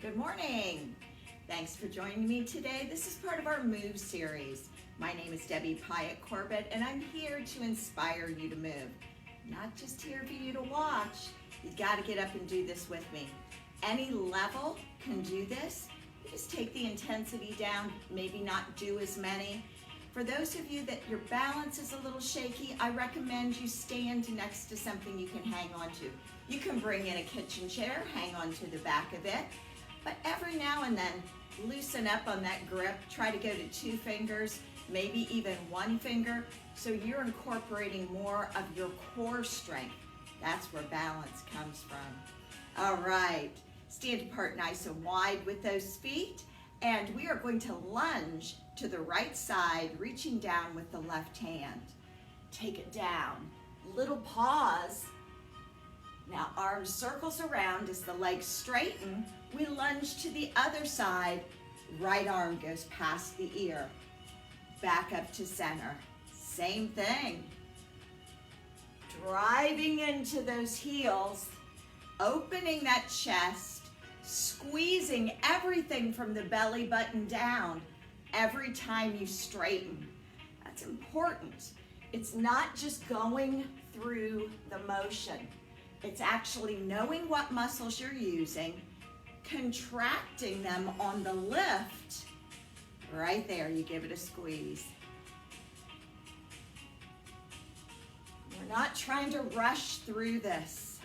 Good morning. Thanks for joining me today. This is part of our Move series. My name is Debbie Pyatt Corbett, and I'm here to inspire you to move. Not just here for you to watch. You've got to get up and do this with me. Any level can do this. You just take the intensity down, maybe not do as many. For those of you that your balance is a little shaky, I recommend you stand next to something you can hang on to. You can bring in a kitchen chair, hang on to the back of it, but every now and then, loosen up on that grip. Try to go to 2 fingers, maybe even 1 finger, so you're incorporating more of your core strength. That's where balance comes from. All right, stand apart nice and wide with those feet, and we are going to lunge to the right side, reaching down with the left hand. Take it down, little pause. Now arm circles around as the legs straighten. We lunge to the other side. Right arm goes past the ear. Back up to center. Same thing. Driving into those heels, opening that chest, squeezing everything from the belly button down every time you straighten. That's important. It's not just going through the motion. It's actually knowing what muscles you're using, contracting them on the lift. Right there, you give it a squeeze. We're not trying to rush through this.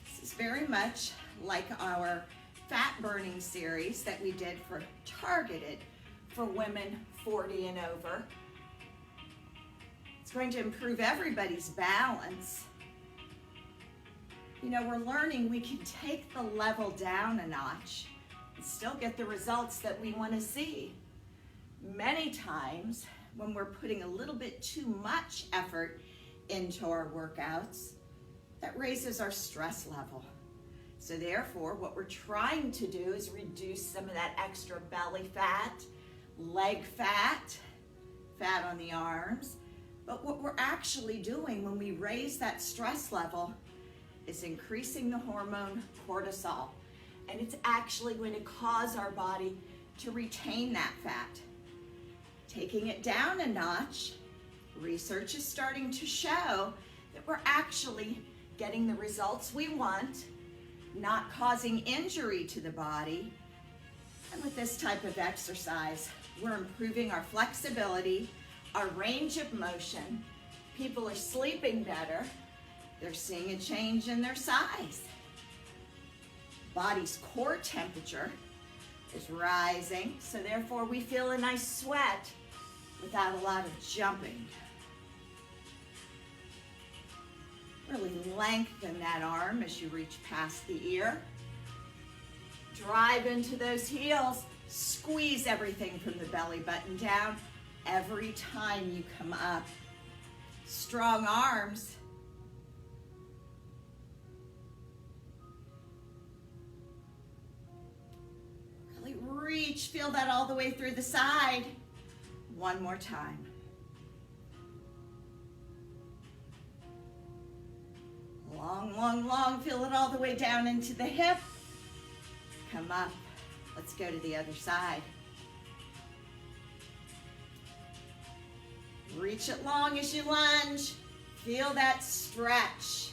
This is very much like our fat burning series that we did targeted for women 40 and over. It's going to improve everybody's balance. You know, we're learning we can take the level down a notch and still get the results that we want to see. Many times when we're putting a little bit too much effort into our workouts, that raises our stress level. So therefore, what we're trying to do is reduce some of that extra belly fat, leg fat, fat on the arms. But what we're actually doing when we raise that stress level is increasing the hormone cortisol. And it's actually going to cause our body to retain that fat. Taking it down a notch, research is starting to show that we're actually getting the results we want, not causing injury to the body. And with this type of exercise, we're improving our flexibility, our range of motion. People are sleeping better. They're seeing a change in their size. Body's core temperature is rising, so therefore we feel a nice sweat without a lot of jumping. Really lengthen that arm as you reach past the ear. Drive into those heels. Squeeze everything from the belly button down every time you come up. Strong arms. Really reach, feel that all the way through the side. One more time. Long, long, long, feel it all the way down into the hip. Come up. Let's go to the other side. Reach it long as you lunge. Feel that stretch.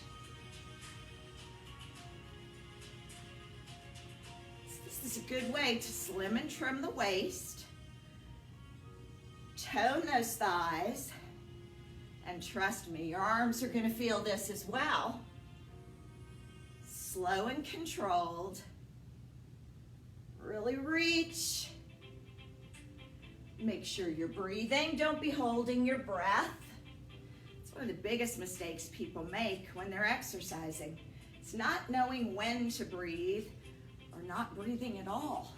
This is a good way to slim and trim the waist. Tone those thighs. And trust me, your arms are going to feel this as well. Slow and controlled. Really reach. Make sure you're breathing. Don't be holding your breath. It's one of the biggest mistakes people make when they're exercising. It's not knowing when to breathe or not breathing at all.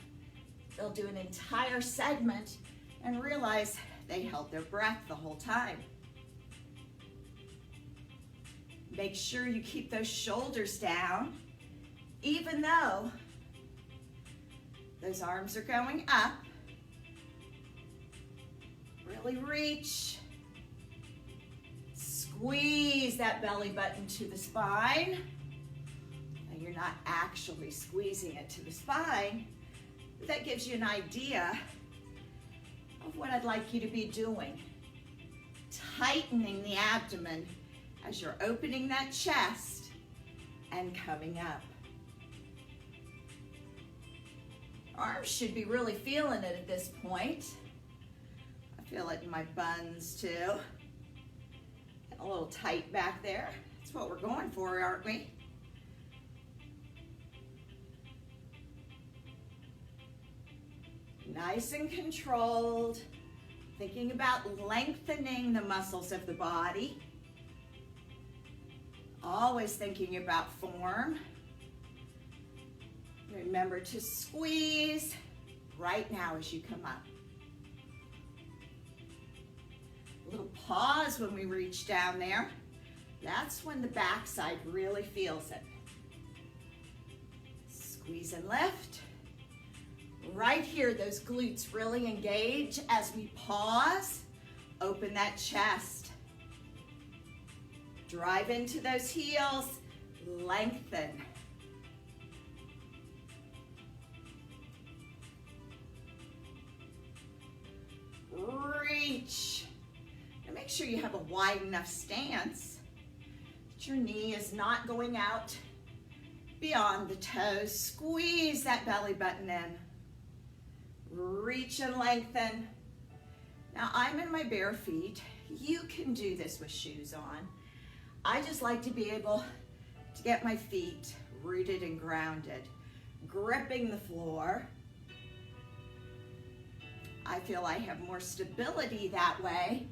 They'll do an entire segment and realize they held their breath the whole time. Make sure you keep those shoulders down, even though those arms are going up. Really reach. Squeeze that belly button to the spine. Now you're not actually squeezing it to the spine, but that gives you an idea of what I'd like you to be doing. Tightening the abdomen as you're opening that chest and coming up. Arms should be really feeling it at this point. I feel it in my buns too. Getting a little tight back there. That's what we're going for, aren't we? Nice and controlled. Thinking about lengthening the muscles of the body. Always thinking about form. Remember to squeeze right now as you come up. A little pause when we reach down there. That's when the backside really feels it. Squeeze and lift. Right here, those glutes really engage as we pause. Open that chest. Drive into those heels. Lengthen. Reach. And make sure you have a wide enough stance that your knee is not going out beyond the toes. Squeeze that belly button in. Reach and lengthen. Now I'm in my bare feet. You can do this with shoes on. I just like to be able to get my feet rooted and grounded, gripping the floor. I feel I have more stability that way,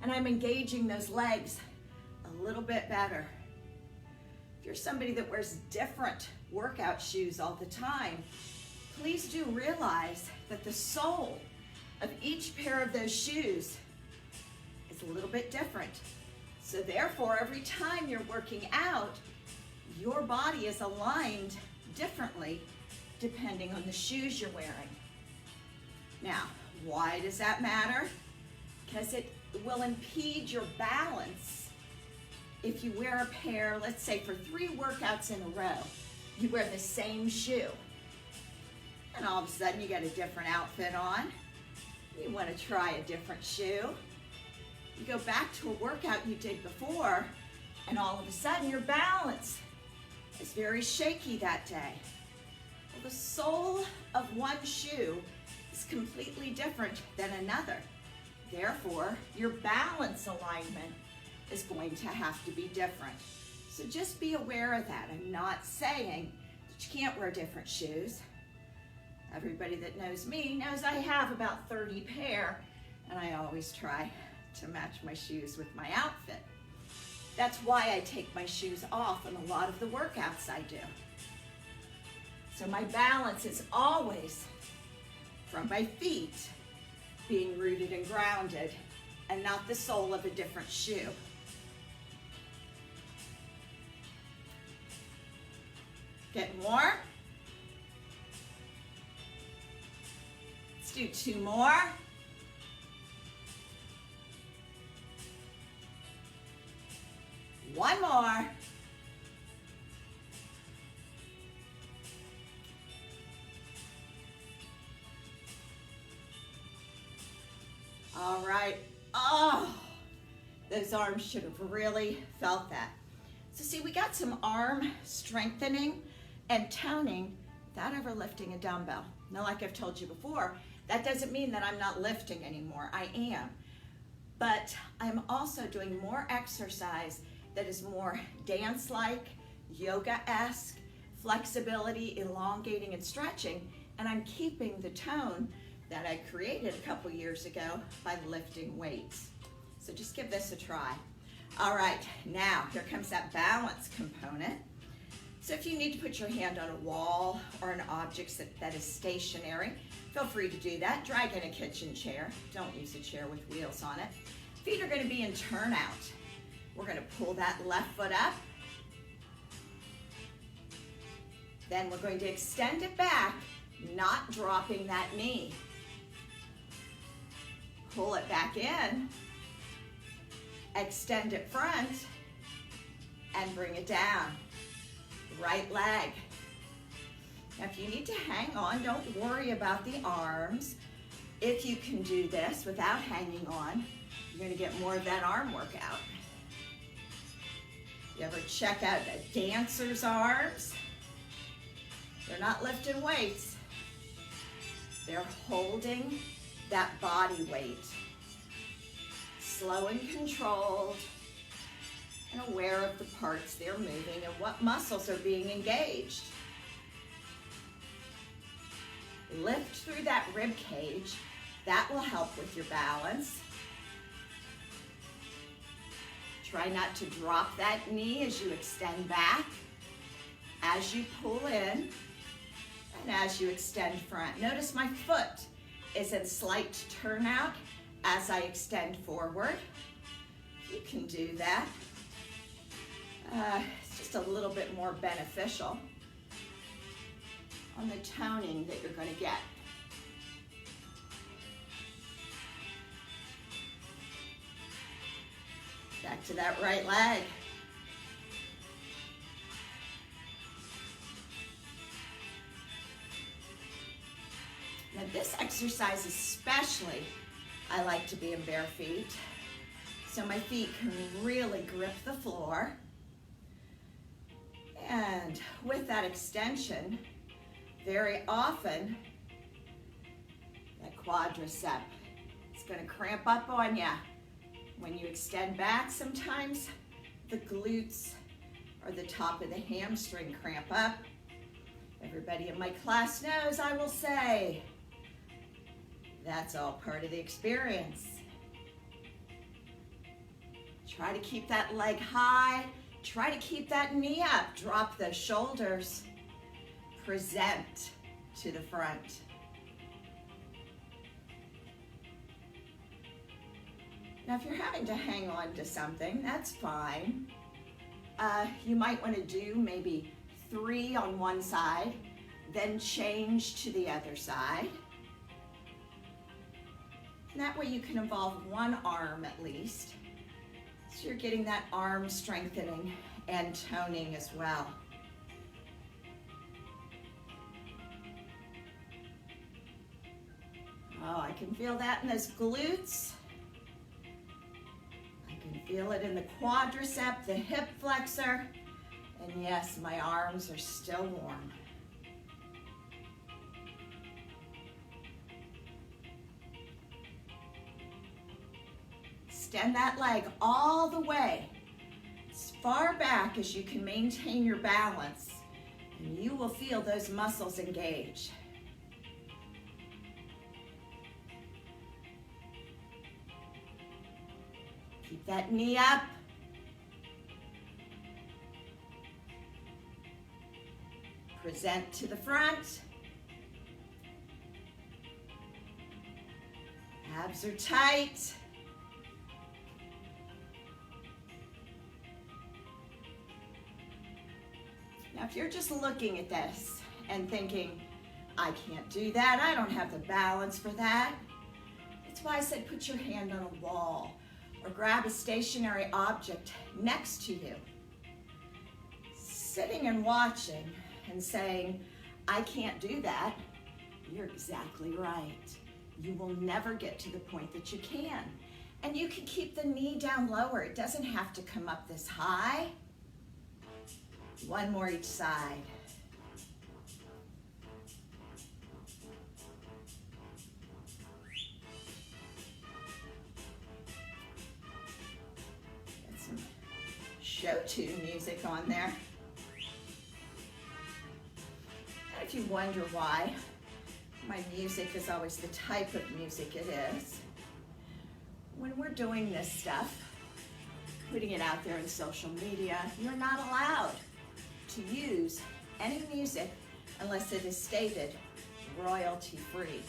and I'm engaging those legs a little bit better. If you're somebody that wears different workout shoes all the time, please do realize that the sole of each pair of those shoes is a little bit different. So therefore, every time you're working out, your body is aligned differently depending on the shoes you're wearing. Now, why does that matter? Because it will impede your balance if you wear a pair, let's say for 3 workouts in a row, you wear the same shoe. And all of a sudden you get a different outfit on. You want to try a different shoe. You go back to a workout you did before, and all of a sudden your balance is very shaky that day. Well, the sole of one shoe is completely different than another. Therefore, your balance alignment is going to have to be different. So just be aware of that. I'm not saying that you can't wear different shoes. Everybody that knows me knows I have about 30 pair, and I always try to match my shoes with my outfit. That's why I take my shoes off in a lot of the workouts I do. So my balance is always from my feet being rooted and grounded, and not the sole of a different shoe. Get more. Let's do 2 more. One more. All right. Oh, those arms should have really felt that. So see, we got some arm strengthening and toning without ever lifting a dumbbell. Now, like I've told you before, that doesn't mean that I'm not lifting anymore. I am. But I'm also doing more exercise that is more dance-like, yoga-esque, flexibility, elongating and stretching, and I'm keeping the tone that I created a couple years ago by lifting weights. So just give this a try. All right, now here comes that balance component. So if you need to put your hand on a wall or an object that is stationary, feel free to do that. Drag in a kitchen chair. Don't use a chair with wheels on it. Feet are going to be in turnout. We're going to pull that left foot up. Then we're going to extend it back, not dropping that knee. Pull it back in, extend it front, and bring it down. right leg. Now if you need to hang on, don't worry about the arms. If you can do this without hanging on, you're going to get more of that arm workout. You ever check out a dancer's arms? They're not lifting weights. They're holding that body weight. Slow and controlled and aware of the parts they're moving and what muscles are being engaged. Lift through that rib cage. That will help with your balance. Try not to drop that knee as you extend back, as you pull in, and as you extend front. Notice my foot is in slight turnout as I extend forward. You can do that. It's just a little bit more beneficial on the toning that you're going to get. Back to that right leg. Now this exercise especially, I like to be in bare feet, so my feet can really grip the floor. And with that extension, very often, that quadricep is going to cramp up on you. When you extend back, sometimes the glutes or the top of the hamstring cramp up. Everybody in my class knows I will say, that's all part of the experience. Try to keep that leg high. Try to keep that knee up. Drop the shoulders. Present to the front. Now, if you're having to hang on to something, that's fine. You might want to do maybe 3 on one side, then change to the other side. And that way you can involve one arm at least. So you're getting that arm strengthening and toning as well. Oh, I can feel that in those glutes. Feel it in the quadricep, the hip flexor, and yes, my arms are still warm. Extend that leg all the way, as far back as you can maintain your balance, and you will feel those muscles engage. Keep that knee up. Present to the front. Abs are tight. Now, if you're just looking at this and thinking, I can't do that, I don't have the balance for that, that's why I said put your hand on a wall or grab a stationary object next to you. Sitting and watching and saying, I can't do that, you're exactly right. You will never get to the point that you can. And you can keep the knee down lower. It doesn't have to come up this high. One more each side. Got some show tune music on there. And if you wonder why my music is always the type of music it is, when we're doing this stuff, putting it out there in social media, you're not allowed to use any music unless it is stated royalty free.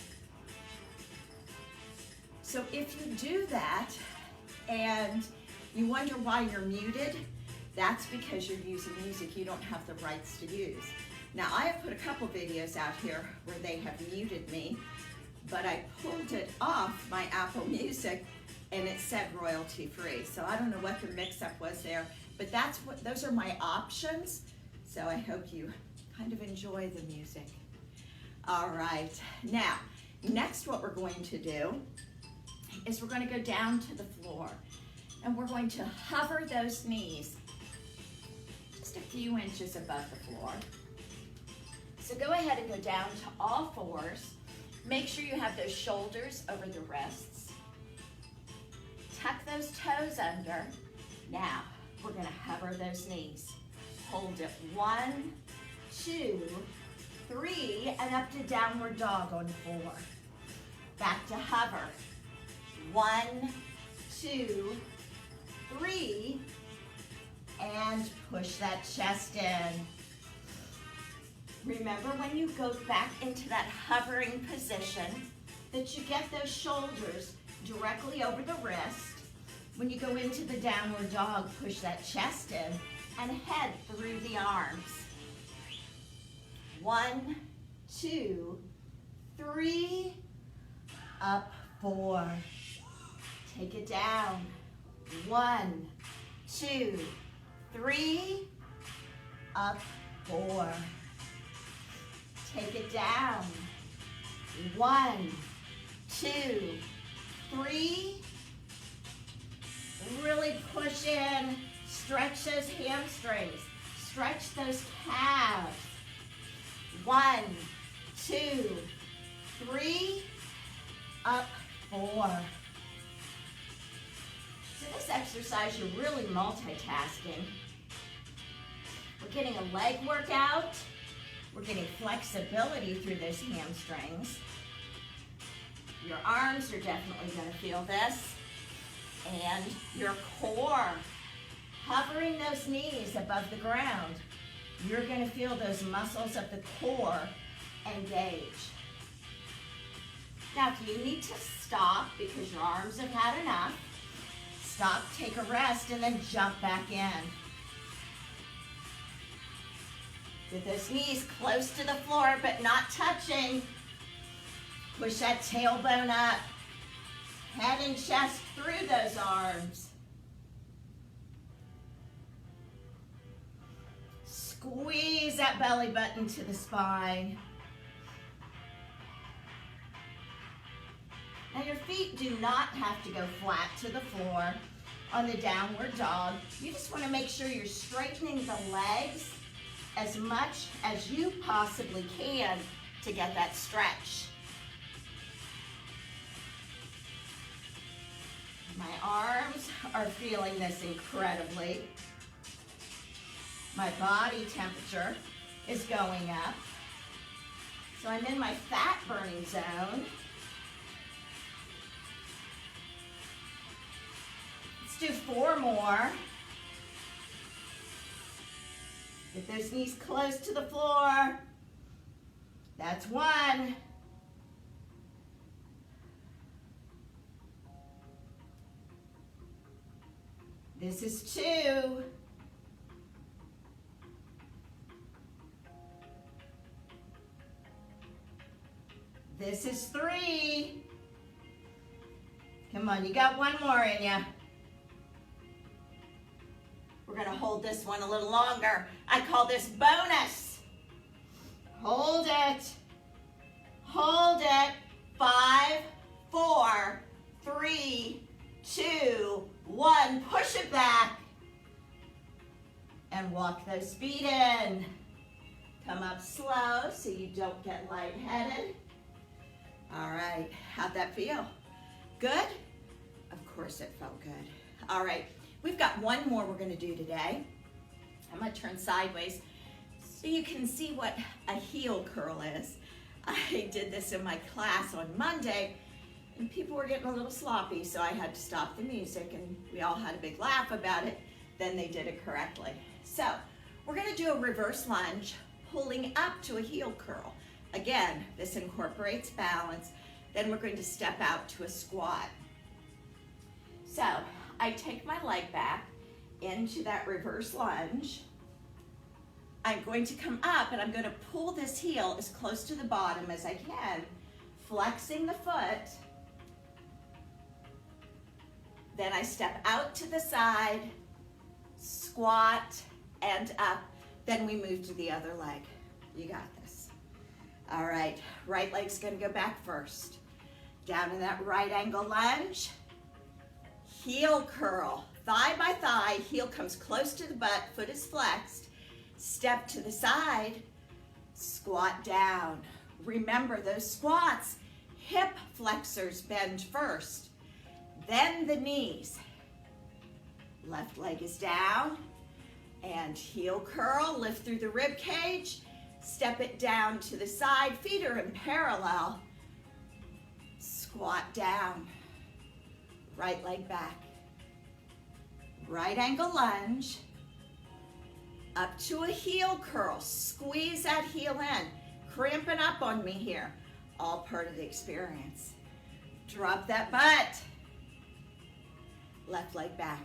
So if you do that and you wonder why you're muted, that's because you're using music you don't have the rights to use. Now, I have put a couple videos out here where they have muted me, but I pulled it off my Apple Music and it said royalty free. So I don't know what the mix-up was there, but those are my options. So I hope you kind of enjoy the music. All right, now, next what we're going to do is we're going to go down to the floor and we're going to hover those knees just a few inches above the floor. So go ahead and go down to all fours. Make sure you have those shoulders over the wrists. Tuck those toes under. Now, we're gonna hover those knees. Hold it 1, 2, 3, and up to downward dog on 4. Back to hover. 1, 2, 3, and push that chest in. Remember when you go back into that hovering position that you get those shoulders directly over the wrist. When you go into the downward dog, push that chest in and head through the arms. 1, 2, 3, up 4. Take it down. 1, 2, 3, up 4. Take it down. 1, 2, 3. Really push in. Stretch those hamstrings. Stretch those calves. 1, 2, 3. Up 4. So this exercise, you're really multitasking. We're getting a leg workout. We're getting flexibility through those hamstrings. Your arms are definitely going to feel this. And your core, hovering those knees above the ground. You're going to feel those muscles of the core engage. Now, if you need to stop because your arms have had enough, stop, take a rest, and then jump back in. Get those knees close to the floor, but not touching. Push that tailbone up. Head and chest through those arms. Squeeze that belly button to the spine. Now your feet do not have to go flat to the floor on the downward dog. You just want to make sure you're straightening the legs as much as you possibly can to get that stretch. My arms are feeling this incredibly. My body temperature is going up. So I'm in my fat burning zone. Let's do 4 more. Get those knees close to the floor. That's 1. This is 2. This is 3. Come on, you got 1 more in you. We're going to hold this one a little longer. I call this bonus. Hold it. Hold it. 5, 4, 3, 2, 1. Push it back. And walk those feet in. Come up slow so you don't get lightheaded. All right, how'd that feel? Good? Of course it felt good. All right, we've got 1 more we're gonna do today. I'm gonna turn sideways so you can see what a heel curl is. I did this in my class on Monday and people were getting a little sloppy, so I had to stop the music and we all had a big laugh about it. Then they did it correctly. So we're gonna do a reverse lunge, pulling up to a heel curl. Again, this incorporates balance. Then we're going to step out to a squat. So I take my leg back into that reverse lunge. I'm going to come up and I'm going to pull this heel as close to the bottom as I can, flexing the foot. Then I step out to the side, squat, and up. Then we move to the other leg. You got this. All right, right leg's gonna go back first. Down in that right angle lunge. Heel curl, thigh by thigh, heel comes close to the butt, foot is flexed. Step to the side, squat down. Remember those squats, hip flexors bend first, then the knees. Left leg is down, and heel curl, lift through the rib cage, step it down to the side, feet are in parallel, squat down, right leg back. Right angle lunge, up to a heel curl, squeeze that heel in, cramping up on me here, all part of the experience. Drop that butt, left leg back.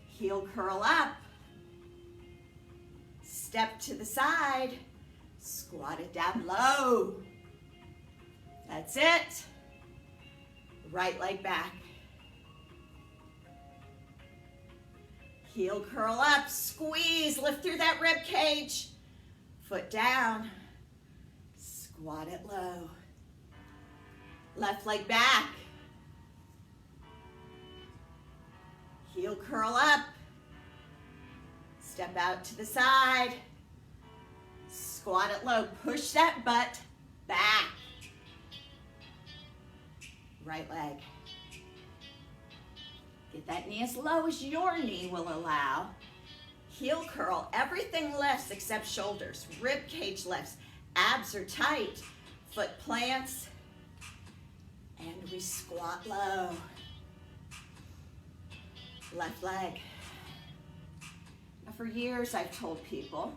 Heel curl up, step to the side, squat it down low. That's it. Right leg back. Heel curl up, squeeze, lift through that rib cage. Foot down, squat it low. Left leg back. Heel curl up, step out to the side, squat it low, push that butt back. Right leg. Get that knee as low as your knee will allow. Heel curl, everything lifts except shoulders. Rib cage lifts, abs are tight, foot plants, and we squat low. Left leg. Now for years I've told people,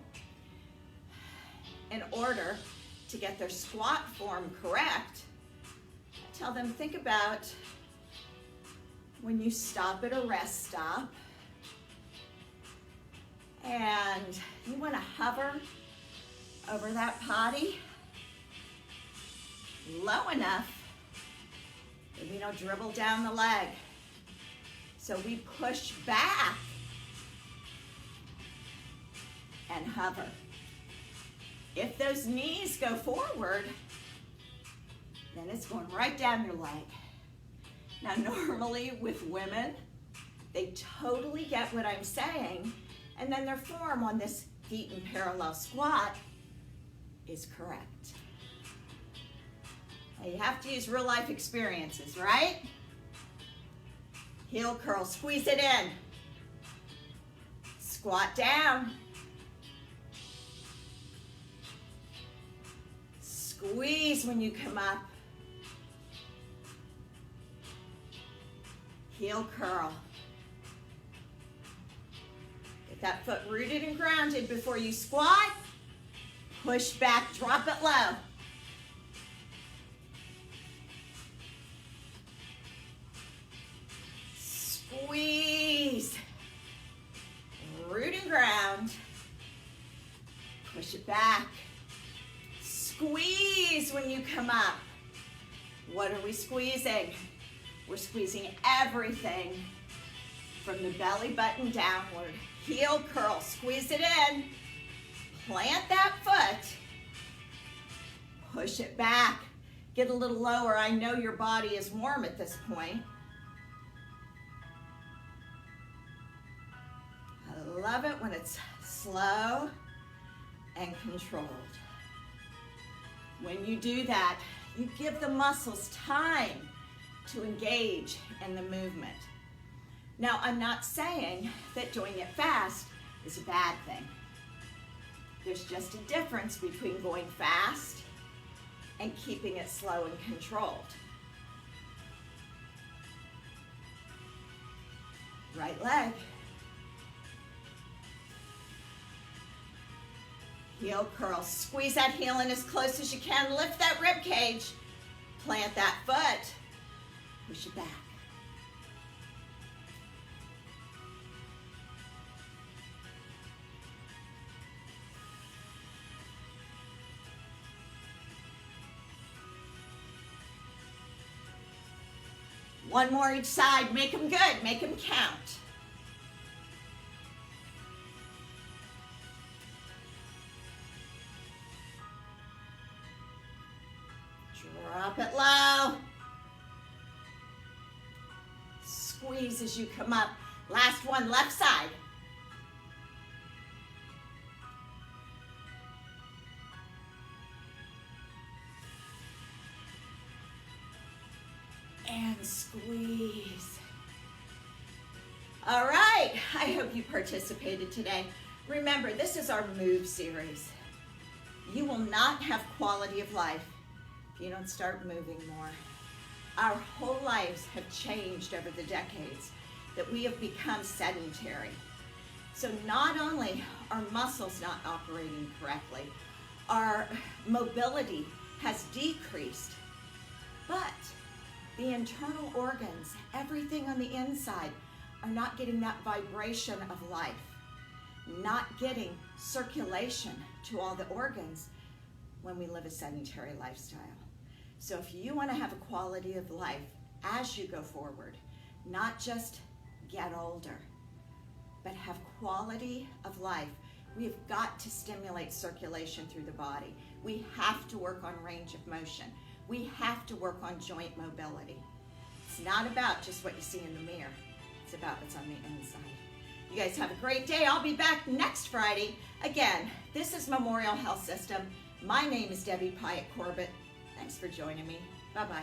in order to get their squat form correct, I tell them, think about when you stop at a rest stop and you want to hover over that potty low enough that we don't dribble down the leg. So we push back and hover. If those knees go forward, then it's going right down your leg. Now normally with women, they totally get what I'm saying, and then their form on this feet in parallel squat is correct. Now you have to use real life experiences, right? Heel curl, squeeze it in. Squat down. Squeeze when you come up. Heel curl. Get that foot rooted and grounded before you squat. Push back, drop it low. Squeeze. Root and ground. Push it back. Squeeze when you come up. What are we squeezing? We're squeezing everything from the belly button downward. Heel curl, squeeze it in. Plant that foot. Push it back. Get a little lower. I know your body is warm at this point. I love it when it's slow and controlled. When you do that, you give the muscles time to engage in the movement. Now, I'm not saying that doing it fast is a bad thing. There's just a difference between going fast and keeping it slow and controlled. Right leg. Heel curl, squeeze that heel in as close as you can, lift that rib cage, plant that foot, push it back. One more each side, make them good, make them count. Drop it low. Squeeze as you come up. Last one, left side. And squeeze. All right, I hope you participated today. Remember, this is our Move series. You will not have quality of life if you don't start moving more. Our whole lives have changed over the decades that we have become sedentary. So not only are muscles not operating correctly, our mobility has decreased, but the internal organs, everything on the inside, are not getting that vibration of life, not getting circulation to all the organs when we live a sedentary lifestyle. So if you want to have a quality of life as you go forward, not just get older, but have quality of life, we have got to stimulate circulation through the body. We have to work on range of motion. We have to work on joint mobility. It's not about just what you see in the mirror. It's about what's on the inside. You guys have a great day. I'll be back next Friday. Again, this is Memorial Health System. My name is Debbie Pyatt Corbett. Thanks for joining me. Bye-bye.